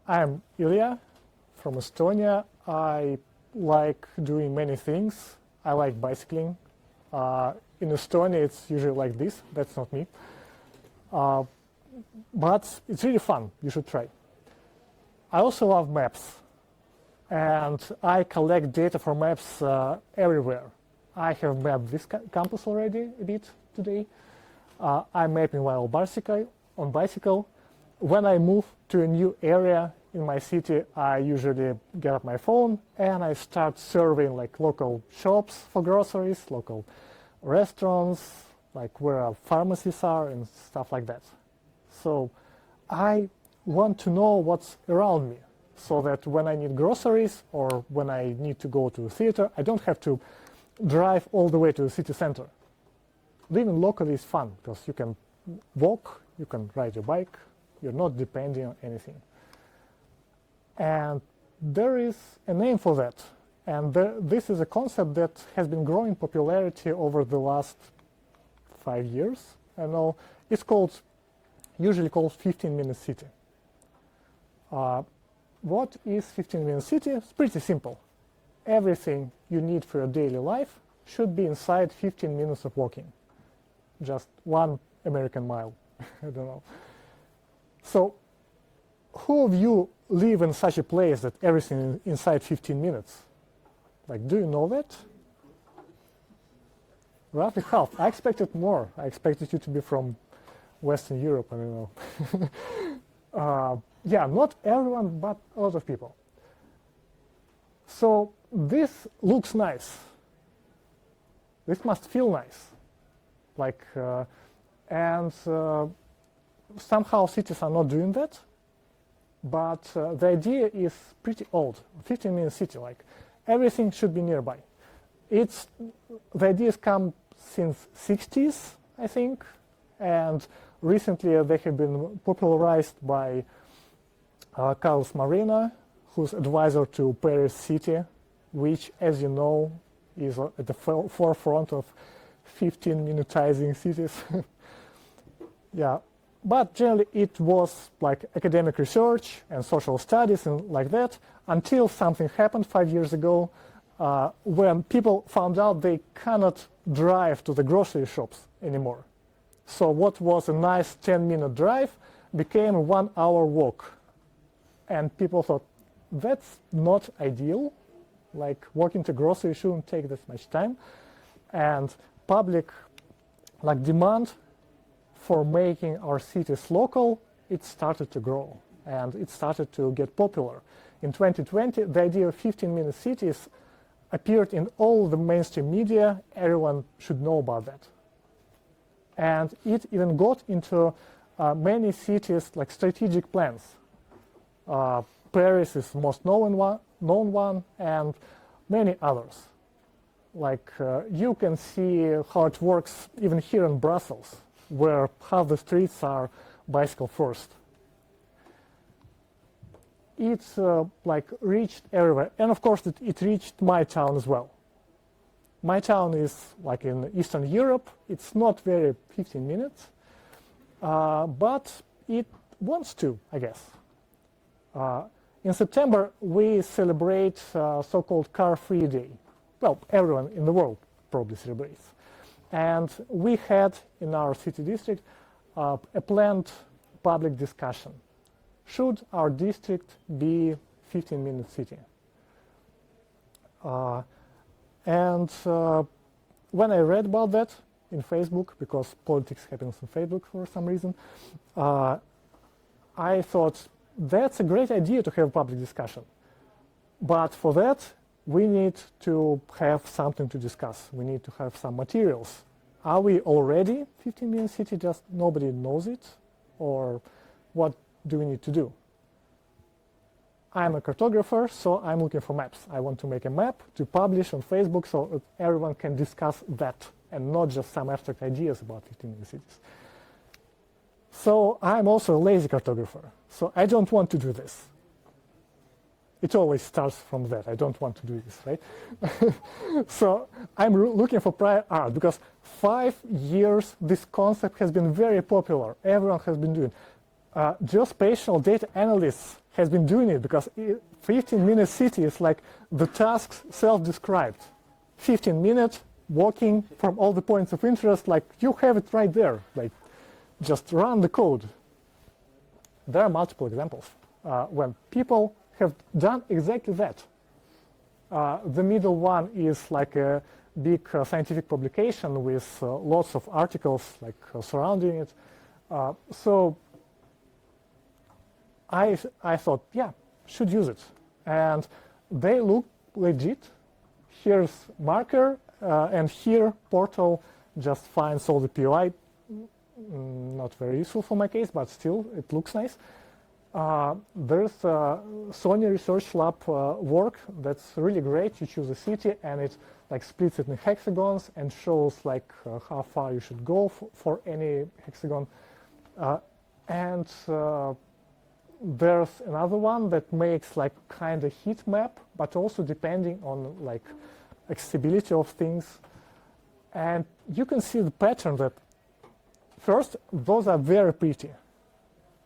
I'm Ilya from Estonia. I like doing many things. I like bicycling. In Estonia, it's usually like this. That's not me. But it's really fun. You should try. I also love maps. And I collect data for maps everywhere. I have mapped this campus already a bit today. I'm mapping while on bicycle. When I move to a new area in my city, I usually get up my phone and I start surveying like local shops for groceries, local restaurants, like where pharmacies are and stuff like that. So I want to know what's around me so that when I need groceries or when I need to go to a theater, I don't have to drive all the way to the city center. Living locally is fun because you can walk, you can ride your bike, you're not depending on anything. And there is a name for that. And this is a concept that has been growing popularity over the last 5 years. I know it's usually called 15-minute city. What is 15-minute city? It's pretty simple. Everything you need for your daily life should be inside 15 minutes of walking. Just 1 American mile. I don't know. So who of you live in such a place that everything is inside 15 minutes? Like, do you know that? Roughly half. I expected more. I expected you to be from Western Europe, I don't know. Yeah, not everyone, but a lot of people. So this looks nice. This must feel nice. Like, somehow cities are not doing that. But the idea is pretty old. 15-minute city, like everything should be nearby. The ideas come since 60s, I think, and recently they have been popularized by Carlos Marina, who's advisor to Paris City, which, as you know, is at the forefront of 15-minutizing cities. Yeah. But generally it was like academic research and social studies and like that until something happened 5 years ago when people found out they cannot drive to the grocery shops anymore. So what was a nice 10-minute drive became a 1-hour walk. And people thought, that's not ideal. Like walking to grocery shouldn't take this much time. And public demand for making our cities local, it started to grow and it started to get popular. In 2020, the idea of 15-minute cities appeared in all the mainstream media. Everyone should know about that. And it even got into many cities like strategic plans. Paris is the most known one and many others. Like you can see how it works even here in Brussels, where half the streets are bicycle first. It's reached everywhere. And of course it reached my town as well. My town is like in Eastern Europe. It's not very 15 minutes, but it wants to, I guess. In September, we celebrate so-called car-free day. Well, everyone in the world probably celebrates. And we had in our city district a planned public discussion. Should our district be 15-minute city? When I read about that in Facebook, because politics happens on Facebook for some reason, I thought that's a great idea to have a public discussion. But for that, we need to have something to discuss. We need to have some materials. Are we already 15-minute city, just nobody knows it? Or what do we need to do? I'm a cartographer, so I'm looking for maps. I want to make a map to publish on Facebook so that everyone can discuss that and not just some abstract ideas about 15-minute cities. So I'm also a lazy cartographer, so I don't want to do this. It always starts from that. I don't want to do this, right? So I'm looking for prior art because 5 years this concept has been very popular. Everyone has been doing. Geospatial data analysts has been doing it, because 15-minute city is like the task self-described. 15 minutes walking from all the points of interest, like you have it right there, like just run the code. There are multiple examples when people have done exactly that. The middle one is like a big scientific publication with lots of articles like surrounding it. So I thought, yeah, should use it. And they look legit. Here's marker, and here portal just finds all the POI. Not very useful for my case, but still, it looks nice. There's Sony Research Lab work that's really great. You choose a city, and it like splits it in hexagons and shows like how far you should go for any hexagon. And there's another one that makes like kind of heat map, but also depending on like accessibility of things. And you can see the pattern that first, those are very pretty.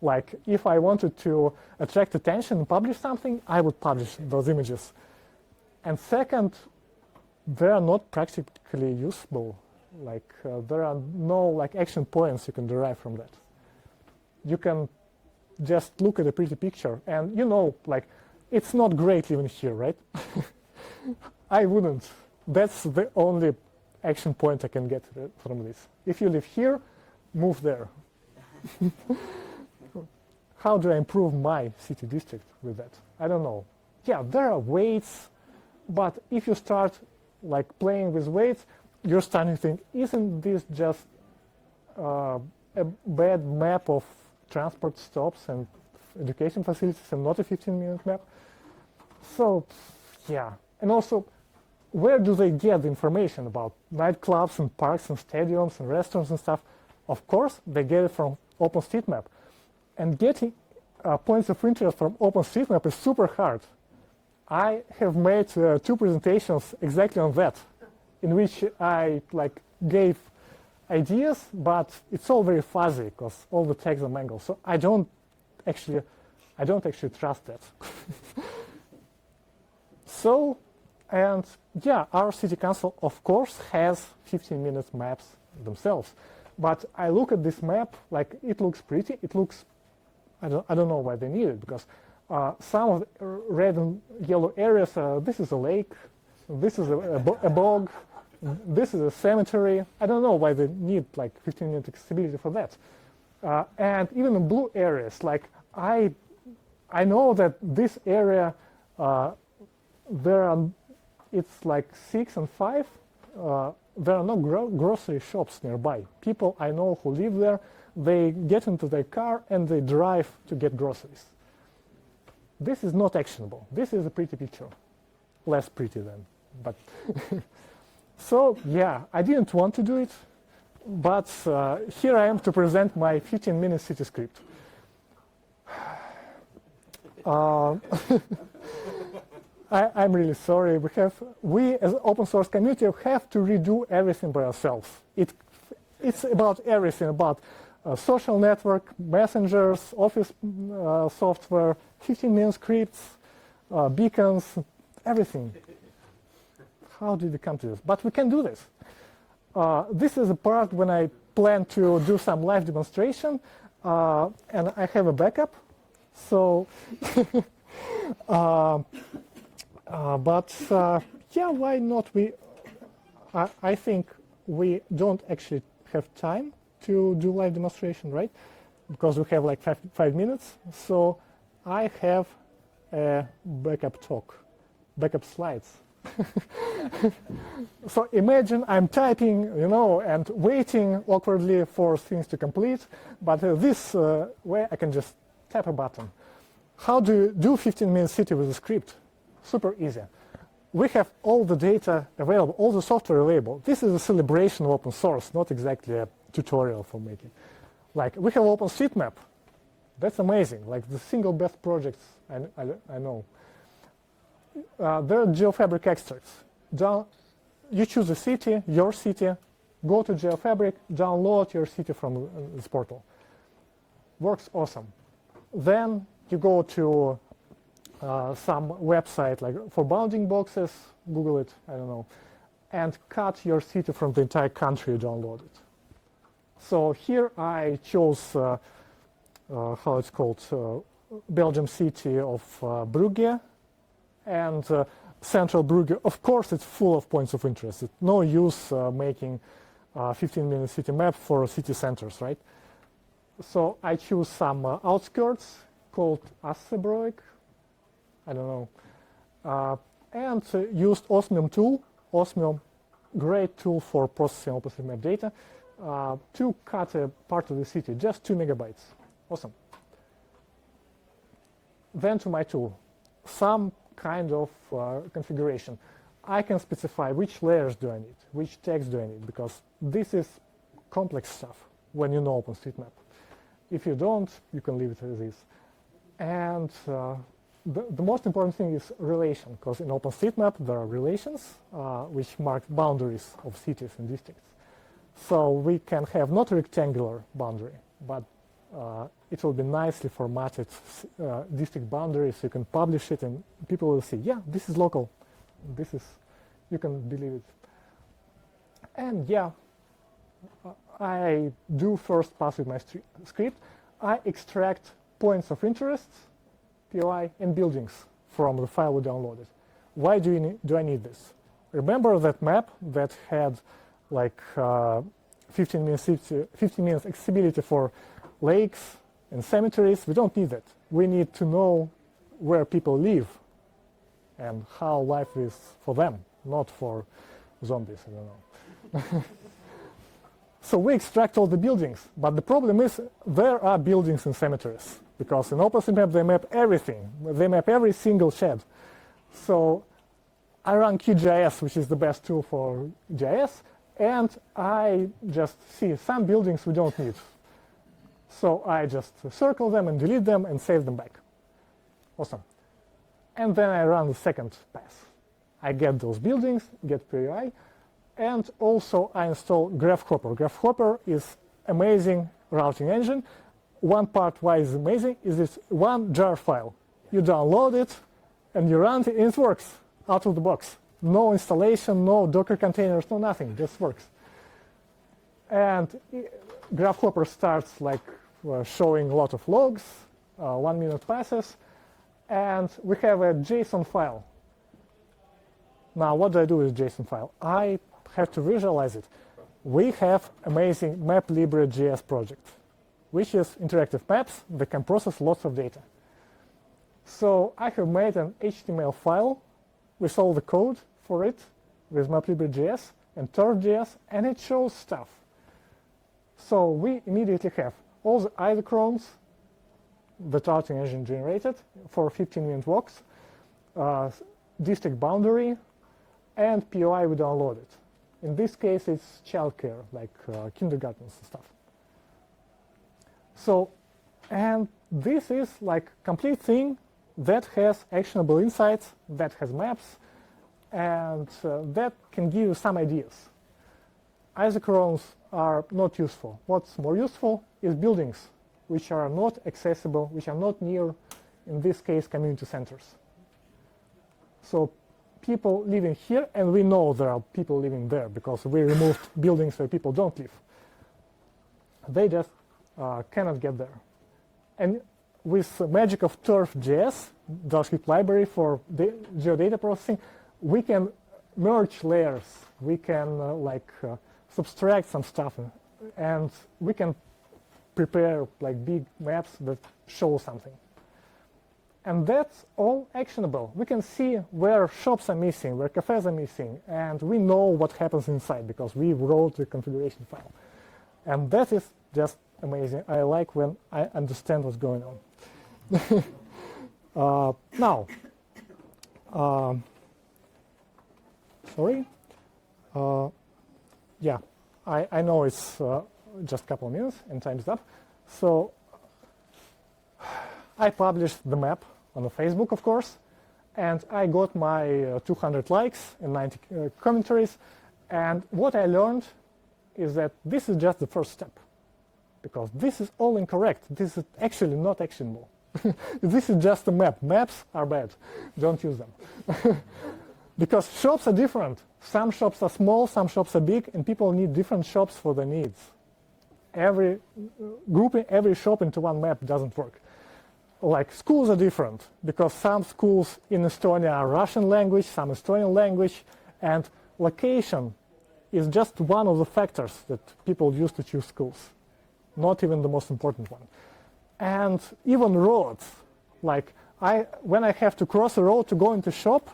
Like if I wanted to attract attention and publish something, I would publish those images. And second, they are not practically usable. Like there are no like action points you can derive from that. You can just look at a pretty picture, and you know, like it's not great living here, right? I wouldn't. That's the only action point I can get from this. If you live here, move there. How do I improve my city district with that? I don't know. Yeah, there are weights, but if you start like playing with weights, you're starting to think, isn't this just a bad map of transport stops and education facilities and not a 15-minute map? So, yeah. And also, where do they get the information about nightclubs and parks and stadiums and restaurants and stuff? Of course, they get it from OpenStreetMap. And getting points of interest from OpenStreetMap is super hard. I have made 2 presentations exactly on that, in which I like gave ideas, but it's all very fuzzy because all the tags are mangled. So I don't actually trust that. So, and yeah, our city council of course has 15-minute maps themselves. But I look at this map, like it looks pretty. It looks, I don't know why they need it, because some of the red and yellow areas, this is a lake, this is a bog, this is a cemetery. I don't know why they need like 15-minute accessibility for that. And even in blue areas, like I know that this area, it's like 6 and 5. There are no grocery shops nearby. People I know who live there, they get into their car and they drive to get groceries. This is not actionable. This is a pretty picture. Less pretty then, but so yeah, I didn't want to do it, but here I am to present my 15-minute city script. I'm really sorry. We as an open source community have to redo everything by ourselves. It's about everything, about social network, messengers, office software, 15-minute scripts, beacons, everything. How did we come to this? But we can do this. This is a part when I plan to do some live demonstration, and I have a backup. So, yeah, why not? I think we don't actually have time to do live demonstration, right? Because we have like 5 minutes. So I have a backup talk, backup slides. So imagine I'm typing, and waiting awkwardly for things to complete. But this way I can just tap a button. How do you do 15-minute city with a script? Super easy. We have all the data available, all the software available. This is a celebration of open source, not exactly a tutorial for making. Like, we have OpenStreetMap. That's amazing. Like, the single best projects I know. There are GeoFabric extracts. You choose a city, your city, go to GeoFabric, download your city from this portal. Works awesome. Then you go to some website like for bounding boxes, Google it, I don't know, and cut your city from the entire country you downloaded. So here I chose, how it's called, Belgium city of Brugge, and central Brugge. Of course, it's full of points of interest. It's no use making a 15-minute city map for city centers, right? So I choose some outskirts called Assebroek, I don't know, and used Osmium tool. Osmium, great tool for processing OpenStreetMap data, to cut a part of the city, just 2 megabytes. Awesome. Then to my tool, some kind of configuration. I can specify which layers do I need, which text do I need, because this is complex stuff when you know OpenStreetMap. If you don't, you can leave it as is. And the most important thing is relation, because in OpenStreetMap there are relations which mark boundaries of cities and districts. So we can have not a rectangular boundary, but it will be nicely formatted district boundaries. So you can publish it and people will see, yeah, this is local. This is, you can believe it. And yeah, I do first pass with my script. I extract points of interest, POI, and buildings from the file we downloaded. Why do I need this? Remember that map that had like 15 minutes accessibility for lakes and cemeteries? We don't need that. We need to know where people live and how life is for them, not for zombies, I don't know. So we extract all the buildings, but the problem is there are buildings in cemeteries, because in OpenStreetMap they map everything. They map every single shed. So I run QGIS, which is the best tool for GIS, and I just see some buildings we don't need. So I just circle them and delete them and save them back. Awesome. And then I run the second pass. I get those buildings, get POI, and also I install Graph-Hopper. Graph-Hopper is amazing routing engine. One part why it's amazing is it's one jar file. You download it and you run it and it works out of the box. No installation, no Docker containers, no nothing, just works. And Graph-Hopper starts like showing a lot of logs, 1 minute passes, and we have a JSON file. Now what do I do with JSON file? I have to visualize it. We have amazing MapLibre.js project, which is interactive maps that can process lots of data. So I have made an HTML file with all the code for it, with MapLibre.js and Turf.js, and it shows stuff. So we immediately have all the isochrones that routing engine generated for 15-minute walks, district boundary, and POI we downloaded. In this case, it's childcare, like kindergartens and stuff. So, and this is like complete thing that has actionable insights, that has maps, and that can give you some ideas. Isochrones are not useful. What's more useful is buildings, which are not accessible, which are not near, in this case, community centers. So people living here, and we know there are people living there because we removed buildings where people don't live. They just cannot get there. And with the magic of Turf.js, JavaScript library for the geodata processing, we can merge layers. We can subtract some stuff, and we can prepare like big maps that show something. And that's all actionable. We can see where shops are missing, where cafes are missing, and we know what happens inside because we wrote the configuration file. And that is just amazing. I like when I understand what's going on. Yeah, I know it's just a couple of minutes and time's up. So I published the map on the Facebook, of course, and I got my 200 likes and 90 commentaries. And what I learned is that this is just the first step, because this is all incorrect. This is actually not actionable. This is just a map. Maps are bad. Don't use them. Because shops are different. Some shops are small, some shops are big, and people need different shops for their needs. Grouping every shop into one map doesn't work. Like schools are different, because some schools in Estonia are Russian language, some Estonian language, and location is just one of the factors that people use to choose schools, not even the most important one. And even roads, like when I have to cross a road to go into shop,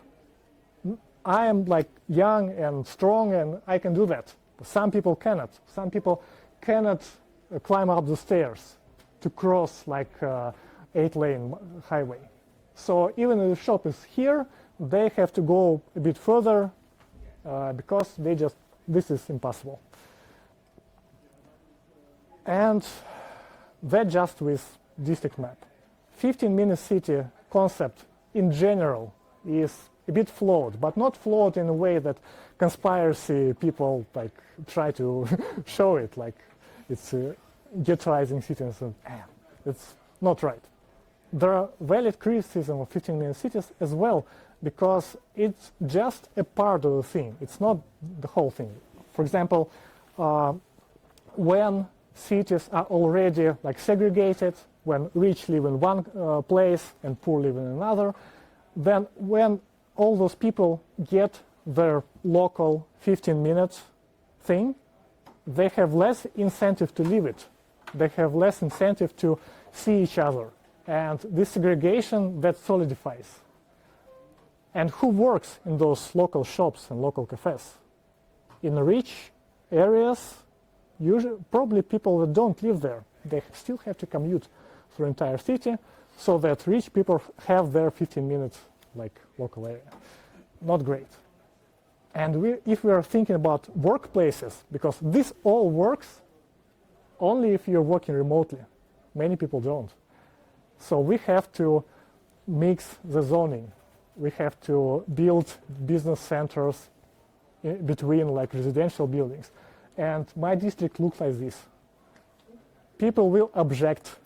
I am like young and strong and I can do that. But some people cannot. Some people cannot climb up the stairs to cross like 8-lane highway. So even if the shop is here, they have to go a bit further because this is impossible. And that just with district map. 15-minute city concept in general is a bit flawed, but not flawed in a way that conspiracy people like try to show it, like it's ghettoizing cities. And it's not right. There are valid criticism of 15-minute cities as well, because it's just a part of the thing. It's not the whole thing. For example, when cities are already like segregated, when rich live in one place and poor live in another, then when all those people get their local 15-minute thing, they have less incentive to leave it. They have less incentive to see each other. And this segregation, that solidifies. And who works in those local shops and local cafes? In rich areas, usually, probably people that don't live there. They still have to commute through the entire city, so that rich people have their 15 minutes like local area. Not great. And if we are thinking about workplaces, because this all works only if you're working remotely. Many people don't. So we have to mix the zoning. We have to build business centers between like residential buildings. And my district looks like this. People will object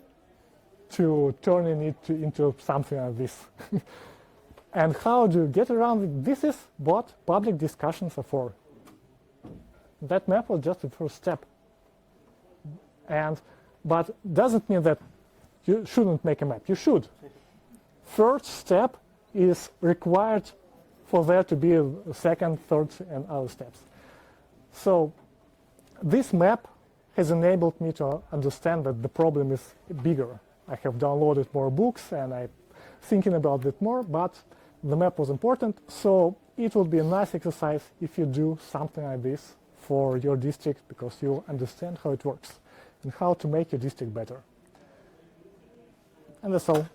to turning it into something like this. And how do you get around it? This is what public discussions are for. That map was just the first step. But doesn't mean that you shouldn't make a map. You should. First step is required for there to be a second, third, and other steps. So this map has enabled me to understand that the problem is bigger. I have downloaded more books and I'm thinking about it more, but the map was important, so it would be a nice exercise if you do something like this for your district, because you understand how it works and how to make your district better. And that's all.